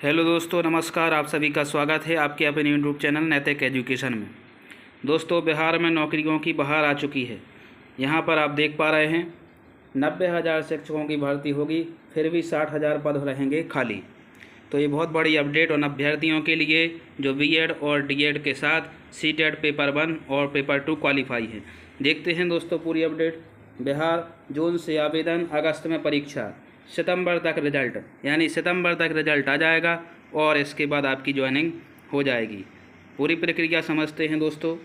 Hello दोस्तों, नमस्कार। आप सभी का स्वागत है आपके अपने यूट्यूब चैनल नैतिक एजुकेशन में। दोस्तों, बिहार में नौकरियों की बहार आ चुकी है। यहाँ पर आप देख पा रहे हैं 90,000 शिक्षकों की भर्ती होगी, फिर भी 60,000 पद रहेंगे खाली। तो ये बहुत बड़ी अपडेट उन अभ्यर्थियों के लिए जो बीएड और डीएड के साथ सीटेट पेपर 1 और पेपर 2 क्वालिफाई हैं। देखते हैं दोस्तों पूरी अपडेट। बिहार जून से आवेदन, अगस्त में परीक्षा, सितंबर तक रिजल्ट, यानी सितंबर तक रिजल्ट आ जाएगा और इसके बाद आपकी ज्वाइनिंग हो जाएगी। पूरी प्रक्रिया समझते हैं दोस्तों।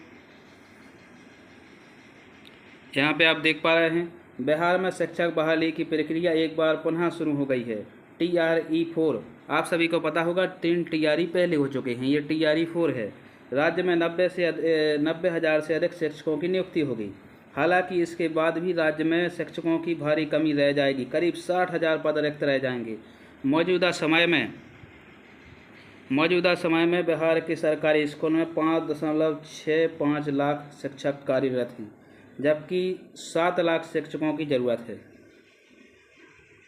यहाँ पे आप देख पा रहे हैं बिहार में शिक्षक बहाली की प्रक्रिया एक बार पुनः शुरू हो गई है। TRE-4 आप सभी को पता होगा, 3 TRE पहले हो चुके हैं, ये TRE-4 है। राज्य में 90,000 से अधिक शिक्षकों की नियुक्ति होगी। हालांकि इसके बाद भी राज्य में शिक्षकों की भारी कमी रह जाएगी, करीब 60,000 पद रिक्त रह जाएंगे। मौजूदा समय में बिहार के सरकारी स्कूल में 5.65 लाख शिक्षक कार्यरत हैं, जबकि 7 लाख शिक्षकों की ज़रूरत है।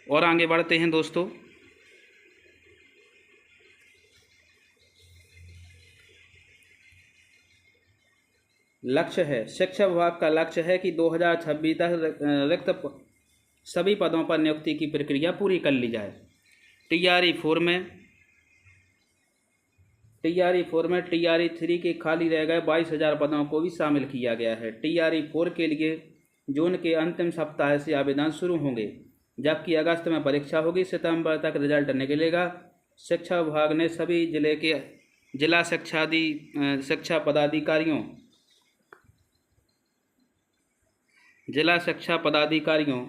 और आगे बढ़ते हैं दोस्तों। लक्ष्य है, शिक्षा विभाग का लक्ष्य है कि 2026 तक रिक्त सभी पदों पर नियुक्ति की प्रक्रिया पूरी कर ली जाए। TRE-4 में TRE-3 के खाली रह गए 22,000 पदों को भी शामिल किया गया है। TRE-4 के लिए जून के अंतिम सप्ताह से आवेदन शुरू होंगे, जबकि अगस्त में परीक्षा होगी, सितंबर तक रिजल्ट निकलेगा। शिक्षा विभाग ने सभी जिले के जिला शिक्षा पदाधिकारियों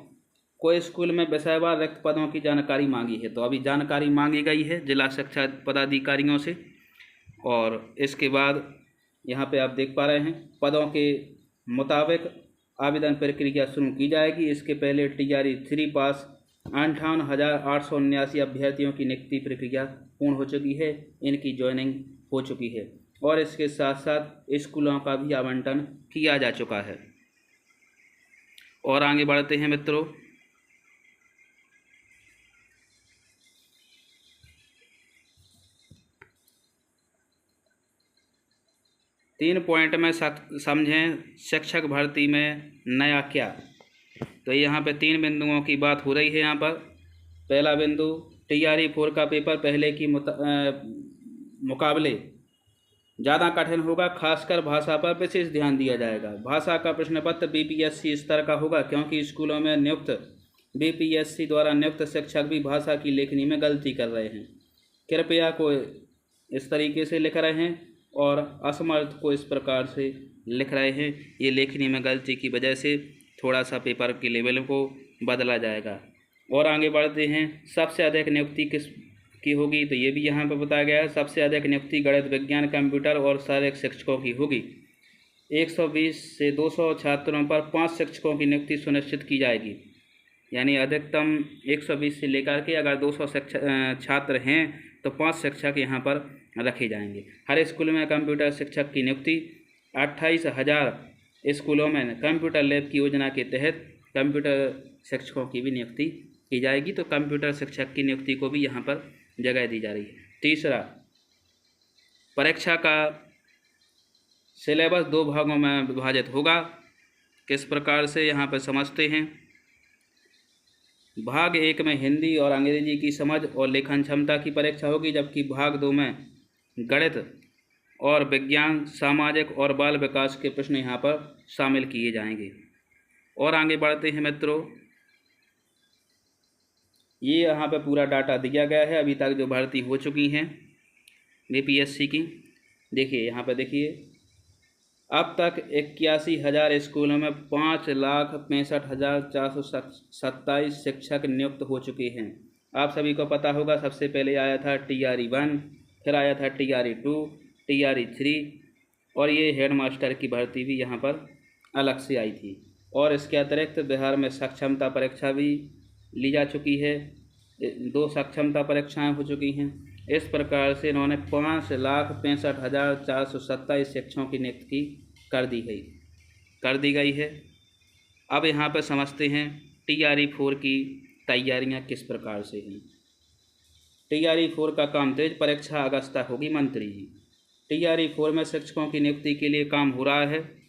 को स्कूल में विषयवार रिक्त पदों की जानकारी मांगी है। तो अभी जानकारी मांगी गई है जिला शिक्षा पदाधिकारियों से, और इसके बाद यहाँ पे आप देख पा रहे हैं पदों के मुताबिक आवेदन प्रक्रिया शुरू की जाएगी। इसके पहले TRE-3 पास 58,879 अभ्यर्थियों की नियुक्ति प्रक्रिया पूर्ण हो चुकी है, इनकी ज्वाइनिंग हो चुकी है और इसके साथ साथ स्कूलों का भी आवंटन किया जा चुका है। और आगे बढ़ते हैं मित्रों। तीन पॉइंट में समझें शिक्षक भर्ती में नया क्या। तो यहाँ पे 3 बिंदुओं की बात हो रही है। यहाँ पर पहला बिंदु, TRE-4 का पेपर पहले की मुकाबले ज़्यादा कठिन होगा, खासकर भाषा पर विशेष ध्यान दिया जाएगा। भाषा का प्रश्न पत्र BPSC स्तर का होगा, क्योंकि स्कूलों में नियुक्त BPSC द्वारा नियुक्त शिक्षक भी भाषा की लेखनी में गलती कर रहे हैं। कृपया को इस तरीके से लिख रहे हैं और असमर्थ को इस प्रकार से लिख रहे हैं। ये लेखनी में गलती की वजह से थोड़ा सा पेपर के लेवल को बदला जाएगा। और आगे बढ़ते हैं। सबसे अधिक नियुक्ति किस की होगी, तो ये भी यहाँ पर बताया गया है। सबसे अधिक नियुक्ति गणित, विज्ञान, कंप्यूटर और शारीरिक शिक्षकों की होगी। 120 से 200 छात्रों पर 5 शिक्षकों की नियुक्ति सुनिश्चित की जाएगी, यानी अधिकतम 120 से लेकर के अगर 200 छात्र हैं तो 5 शिक्षक यहाँ पर रखे जाएंगे। हर स्कूल में कंप्यूटर शिक्षक की नियुक्ति 28,000 स्कूलों में कंप्यूटर लैब की योजना के तहत कंप्यूटर शिक्षकों की भी नियुक्ति की जाएगी। तो कंप्यूटर शिक्षक की नियुक्ति को भी यहाँ पर जगह दी जा रही है। तीसरा, परीक्षा का सिलेबस 2 भागों में विभाजित होगा। किस प्रकार से यहाँ पर समझते हैं। भाग 1 में हिंदी और अंग्रेजी की समझ और लेखन क्षमता की परीक्षा होगी, जबकि भाग 2 में गणित और विज्ञान, सामाजिक और बाल विकास के प्रश्न यहाँ पर शामिल किए जाएंगे। और आगे बढ़ते हैं मित्रों। ये यहाँ पे पूरा डाटा दिया गया है अभी तक जो भर्ती हो चुकी हैं BPSC की। देखिए यहाँ पे देखिए, अब तक 81,000 स्कूलों में 5,65,427 शिक्षक नियुक्त हो चुके हैं। आप सभी को पता होगा, सबसे पहले आया था TRE-1, फिर आया था TRE-2, TRE-3 और ये हेडमास्टर की भर्ती भी यहाँ पर अलग से आई थी। और इसके अतिरिक्त बिहार में सक्षमता परीक्षा भी ली जा चुकी है। 2 सक्षमता परीक्षाएं हो चुकी हैं। इस प्रकार से इन्होंने 5,65,427 शिक्षकों की नियुक्ति कर दी गई है। अब यहाँ पर समझते हैं TRE-4 की तैयारियां किस प्रकार से हैं। TRE 4 का काम तेज, परीक्षा अगस्त तक होगी मंत्री जी। TRE 4 में शिक्षकों की नियुक्ति के लिए काम हो रहा है।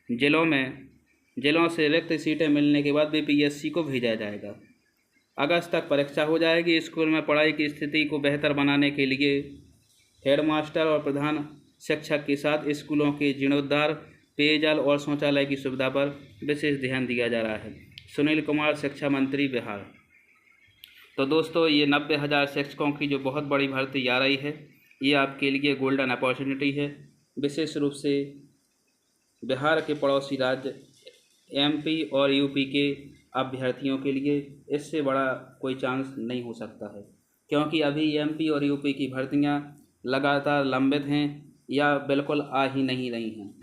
जिलों से रिक्त सीटें मिलने के बाद BPSC को भेजा जाएगा। अगस्त तक परीक्षा हो जाएगी। स्कूल में पढ़ाई की स्थिति को बेहतर बनाने के लिए हेडमास्टर और प्रधान शिक्षक के साथ स्कूलों के जीर्णोद्धार, पेयजल और शौचालय की सुविधा पर विशेष ध्यान दिया जा रहा है। सुनील कुमार, शिक्षा मंत्री, बिहार। तो दोस्तों, ये 90,000 शिक्षकों की जो बहुत बड़ी भर्ती आ रही है, ये आपके लिए गोल्डन अपॉर्चुनिटी है। विशेष रूप से बिहार के पड़ोसी राज्य MP और UP के अभ्यर्थियों के लिए इससे बड़ा कोई चांस नहीं हो सकता है, क्योंकि अभी MP और UP की भर्तियां लगातार लंबित हैं या बिल्कुल आ ही नहीं रही हैं।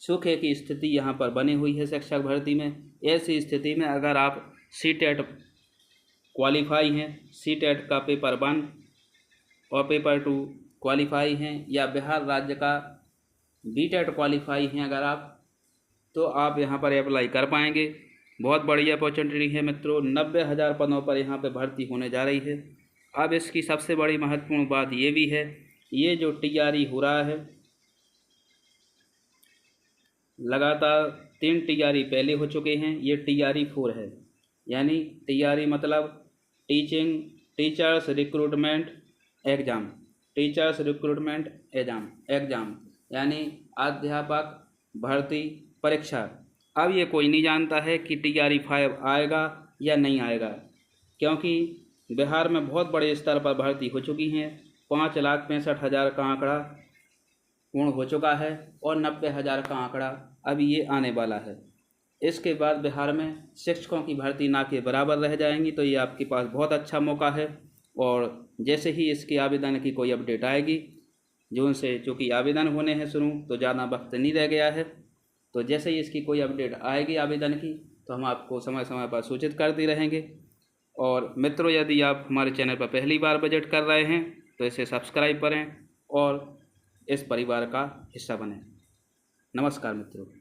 सूखे की स्थिति यहाँ पर बनी हुई है शिक्षक भर्ती में। ऐसी स्थिति में अगर आप CTET क्वालिफाई हैं, CTET का पेपर 1 और पेपर 2 क्वालिफाई हैं, या बिहार राज्य का BTET क्वालिफाई हैं अगर आप, तो आप यहाँ पर अप्लाई कर पाएंगे। बहुत बड़ी अपॉर्चुनिटी है मित्रों। 90,000 पदों पर यहाँ पे भर्ती होने जा रही है। अब इसकी सबसे बड़ी महत्वपूर्ण बात ये भी है, ये जो TRE हो रहा है, लगातार 3 TRE पहले हो चुके हैं, ये TRE 4 है। यानी TRE मतलब टीचर्स रिक्रूटमेंट एग्ज़ाम, यानी अध्यापक भर्ती परीक्षा। अब ये कोई नहीं जानता है कि TRE 5 आएगा या नहीं आएगा, क्योंकि बिहार में बहुत बड़े स्तर पर भर्ती हो चुकी हैं। 5,65,000 का आंकड़ा पूर्ण हो चुका है और 90,000 का आंकड़ा अभी ये आने वाला है। इसके बाद बिहार में शिक्षकों की भर्ती ना के बराबर रह जाएंगी। तो ये आपके पास बहुत अच्छा मौका है। और जैसे ही इसके आवेदन की कोई अपडेट आएगी, जून से चूँकि आवेदन होने हैं शुरू, तो ज़्यादा वक्त नहीं रह गया है, तो जैसे ही इसकी कोई अपडेट आएगी आवेदन की, तो हम आपको समय समय पर सूचित करते रहेंगे। और मित्रों, यदि आप हमारे चैनल पर पहली बार विजिट कर रहे हैं तो इसे सब्सक्राइब करें और इस परिवार का हिस्सा बनें। नमस्कार मित्रों।